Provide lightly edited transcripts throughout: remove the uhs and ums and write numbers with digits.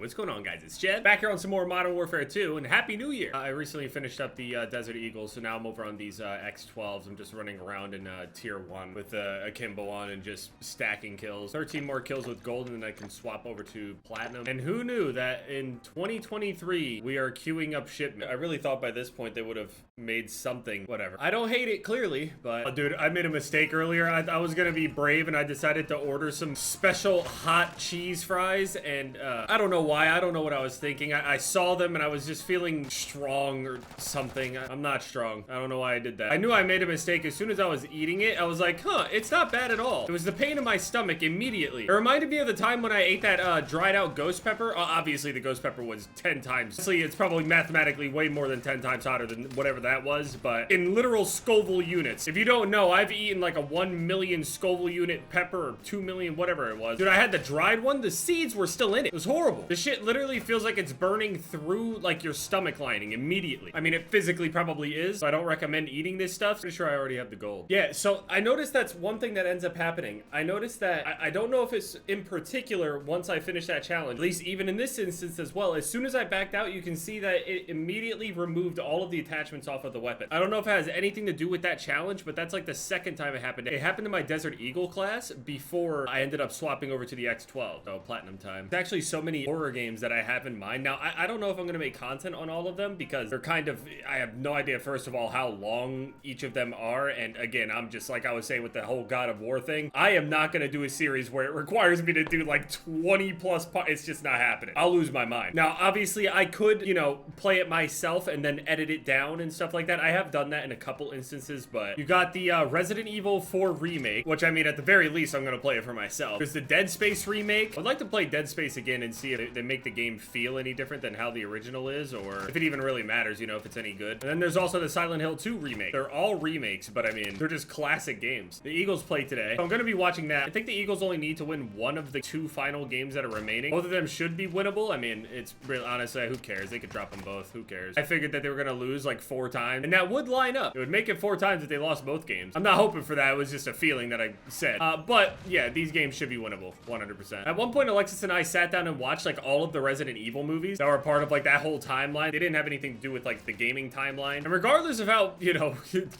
What's going on, guys? It's Jed, back here on some more Modern Warfare 2, and Happy New Year! I recently finished up the Desert Eagles, so now I'm over on these X12s. I'm just running around in Tier 1 with Akimbo on and just stacking kills. 13 more kills with gold, and then I can swap over to platinum. And who knew that in 2023, we are queuing up Shipment. I really thought by this point they would have made something, whatever. I don't hate it, clearly, but... Oh, dude, I made a mistake earlier. I was gonna be brave, and I decided to order some special hot cheese fries, and I don't know why. I don't know what I was thinking. I saw them and I was just feeling strong or something. I'm not strong. I don't know why I did that. I knew I made a mistake as soon as I was eating it. I was like, huh, it's not bad at all. It was the pain in my stomach immediately. It reminded me of the time when I ate that dried out ghost pepper. Obviously the ghost pepper was 10 times. Honestly, it's probably mathematically way more than 10 times hotter than whatever that was, but in literal Scoville units. If you don't know, I've eaten like a 1 million Scoville unit pepper, or 2 million, whatever it was. Dude, I had the dried one. The seeds were still in it. It was horrible. The shit literally feels like it's burning through like your stomach lining immediately. I mean, it physically probably is, so I don't recommend eating this stuff. Pretty sure I already have the gold. Yeah, so I noticed that's one thing that ends up happening. I noticed that, I don't know if it's in particular once I finish that challenge, at least even in this instance as well, as soon as I backed out, you can see that it immediately removed all of the attachments off of the weapon. I don't know if it has anything to do with that challenge, but that's like the second time it happened. It happened in my Desert Eagle class before I ended up swapping over to the X12. So platinum time. There's actually so many horror games that I have in mind. Now, I don't know if I'm gonna make content on all of them because they're kind of, I have no idea, first of all, how long each of them are. And again, I'm just like I was saying with the whole God of War thing. I am not gonna do a series where it requires me to do like 20 plus parts. It's just not happening. I'll lose my mind. Now, obviously, I could, you know, play it myself and then edit it down and stuff like that. I have done that in a couple instances, but you got the Resident Evil 4 remake, which I mean, at the very least, I'm gonna play it for myself. There's the Dead Space remake. I'd like to play Dead Space again and see if they make the game feel any different than how the original is, or if it even really matters, you know, if it's any good. And then there's also the Silent Hill 2 remake. They're all remakes, but I mean, they're just classic games. The Eagles play today, so I'm gonna be watching that. I think the Eagles only need to win one of the 2 final games that are remaining. Both of them should be winnable. I mean, it's really, honestly, who cares? They could drop them both. Who cares? I figured that they were gonna lose like 4 times, and that would line up. It would make it 4 times if they lost both games. I'm not hoping for that. It was just a feeling that I said. But yeah, these games should be winnable, 100%. At one point, Alexis and I sat down and watched like all of the Resident Evil movies that were part of like that whole timeline. They didn't have anything to do with like the gaming timeline. And regardless of how, you know,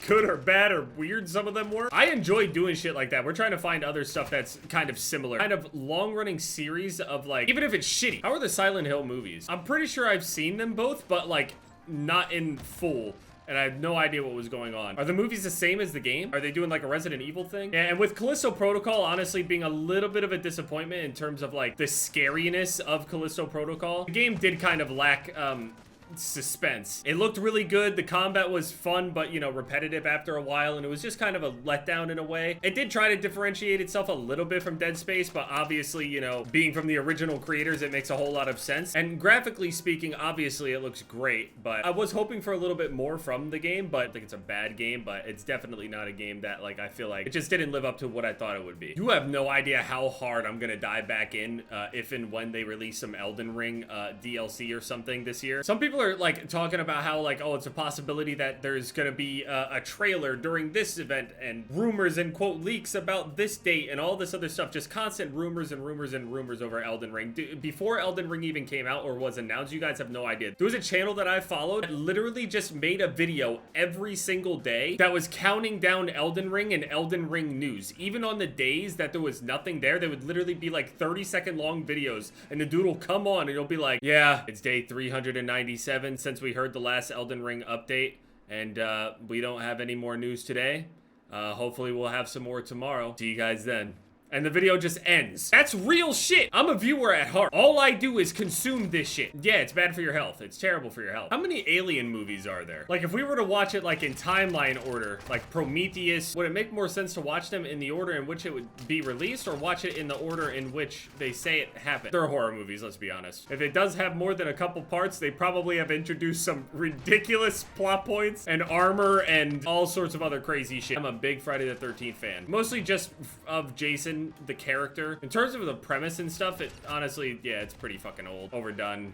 good or bad or weird some of them were, I enjoy doing shit like that. We're trying to find other stuff that's kind of similar. Kind of long-running series of like, even if it's shitty. How are the Silent Hill movies? I'm pretty sure I've seen them both, but like not in full. And I have no idea what was going on. Are the movies the same as the game? Are they doing like a Resident Evil thing? Yeah, and with Callisto Protocol, honestly, being a little bit of a disappointment in terms of like the scariness of Callisto Protocol, the game did kind of lack, suspense. It looked really good. The combat was fun, but you know, repetitive after a while, and it was just kind of a letdown in a way. It did try to differentiate itself a little bit from Dead Space, but obviously, you know, being from the original creators, it makes a whole lot of sense. And graphically speaking, obviously it looks great, but I was hoping for a little bit more from the game. But I think it's a bad game, but it's definitely not a game that like I feel like it just didn't live up to what I thought it would be. You have no idea how hard I'm gonna dive back in if and when they release some Elden Ring DLC or something this year. Some people are like talking about how like, oh, it's a possibility that there's gonna be a trailer during this event and rumors and quote leaks about this date and all this other stuff. Just constant rumors and rumors and rumors over Elden Ring. Before Elden Ring even came out or was announced, you guys have no idea. There was a channel that I followed that literally just made a video every single day that was counting down Elden Ring and Elden Ring news. Even on the days that there was nothing there, they would literally be like 30-second long videos, and the dude will come on and he'll be like, yeah, it's day 397 since we heard the last Elden Ring update, and we don't have any more news today. Hopefully we'll have some more tomorrow. See you guys then. And the video just ends. That's real shit. I'm a viewer at heart. All I do is consume this shit. Yeah, it's bad for your health. It's terrible for your health. How many Alien movies are there? Like, if we were to watch it like in timeline order, like Prometheus, would it make more sense to watch them in the order in which it would be released, or watch it in the order in which they say it happened? They're horror movies, let's be honest. If it does have more than a couple parts, they probably have introduced some ridiculous plot points and armor and all sorts of other crazy shit. I'm a big Friday the 13th fan. Mostly just of Jason, the character. In terms of the premise and stuff, it honestly, yeah, it's pretty fucking old, overdone,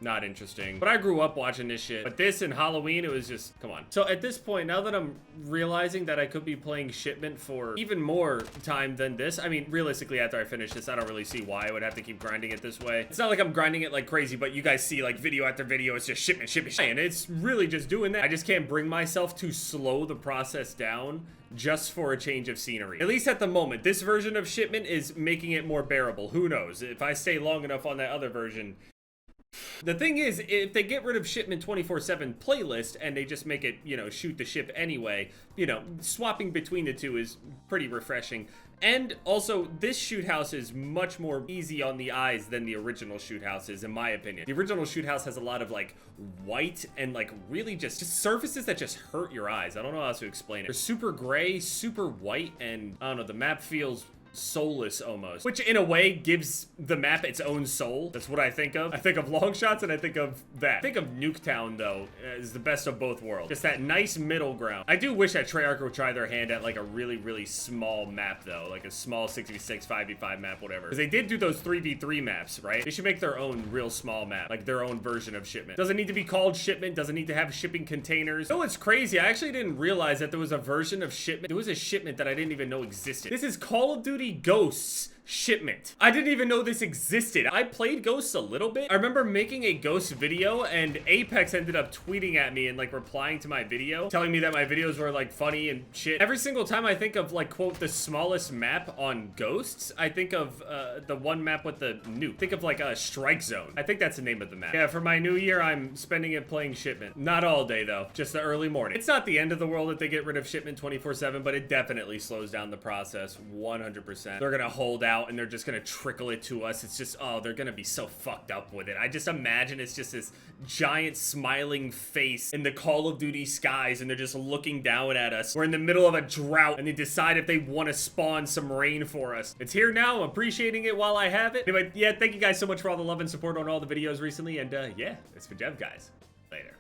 not interesting. But I grew up watching this shit. But this and Halloween, it was just, come on. So at this point, now that I'm realizing that I could be playing Shipment for even more time than this, I mean, realistically, after I finish this, I don't really see why I would have to keep grinding it this way. It's not like I'm grinding it like crazy, but you guys see like video after video, it's just shipment, and it's really just doing that. I just can't bring myself to slow the process down just for a change of scenery. At least at the moment, this version of Shipment is making it more bearable. Who knows? If I stay long enough on that other version. The thing is, if they get rid of Shipment 24/7 playlist and they just make it, you know, shoot the ship anyway, you know, swapping between the two is pretty refreshing. And also, this shoot house is much more easy on the eyes than the original shoot house is, in my opinion. The original shoot house has a lot of like white and like really just surfaces that just hurt your eyes. I don't know how else to explain it. They're super gray, super white, and I don't know, the map feels soulless almost, which in a way gives the map its own soul. That's what I think of. I think of long shots and I think of that. I think of Nuketown though as the best of both worlds. Just that nice middle ground. I do wish that Treyarch would try their hand at like a really small map though, like a small 6v6, 5v5 map, whatever. Because they did do those 3v3 maps, right? They should make their own real small map, like their own version of Shipment. Doesn't need to be called Shipment, doesn't need to have shipping containers. Oh, it's crazy. I actually didn't realize that there was a version of Shipment. There was a Shipment that I didn't even know existed. This is Call of Duty Ghosts Shipment. I didn't even know this existed. I played Ghosts a little bit. I remember making a Ghost video and Apex ended up tweeting at me and like replying to my video, telling me that my videos were like funny and shit. Every single time I think of like, quote, the smallest map on Ghosts, I think of the one map with the nuke. Think of like a Strike Zone. I think that's the name of the map. Yeah, for my new year, I'm spending it playing Shipment. Not all day though, just the early morning. It's not the end of the world that they get rid of Shipment 24/7, but it definitely slows down the process 100%. They're gonna hold out and they're just gonna trickle it to us. It's just, oh, they're gonna be so fucked up with it. I just imagine it's just this giant smiling face in the Call of Duty skies and they're just looking down at us. We're in the middle of a drought and they decide if they want to spawn some rain for us. It's here now. I'm appreciating it while I have it. Anyway, yeah, thank you guys so much for all the love and support on all the videos recently, and yeah, it's been Jeff, guys. Later.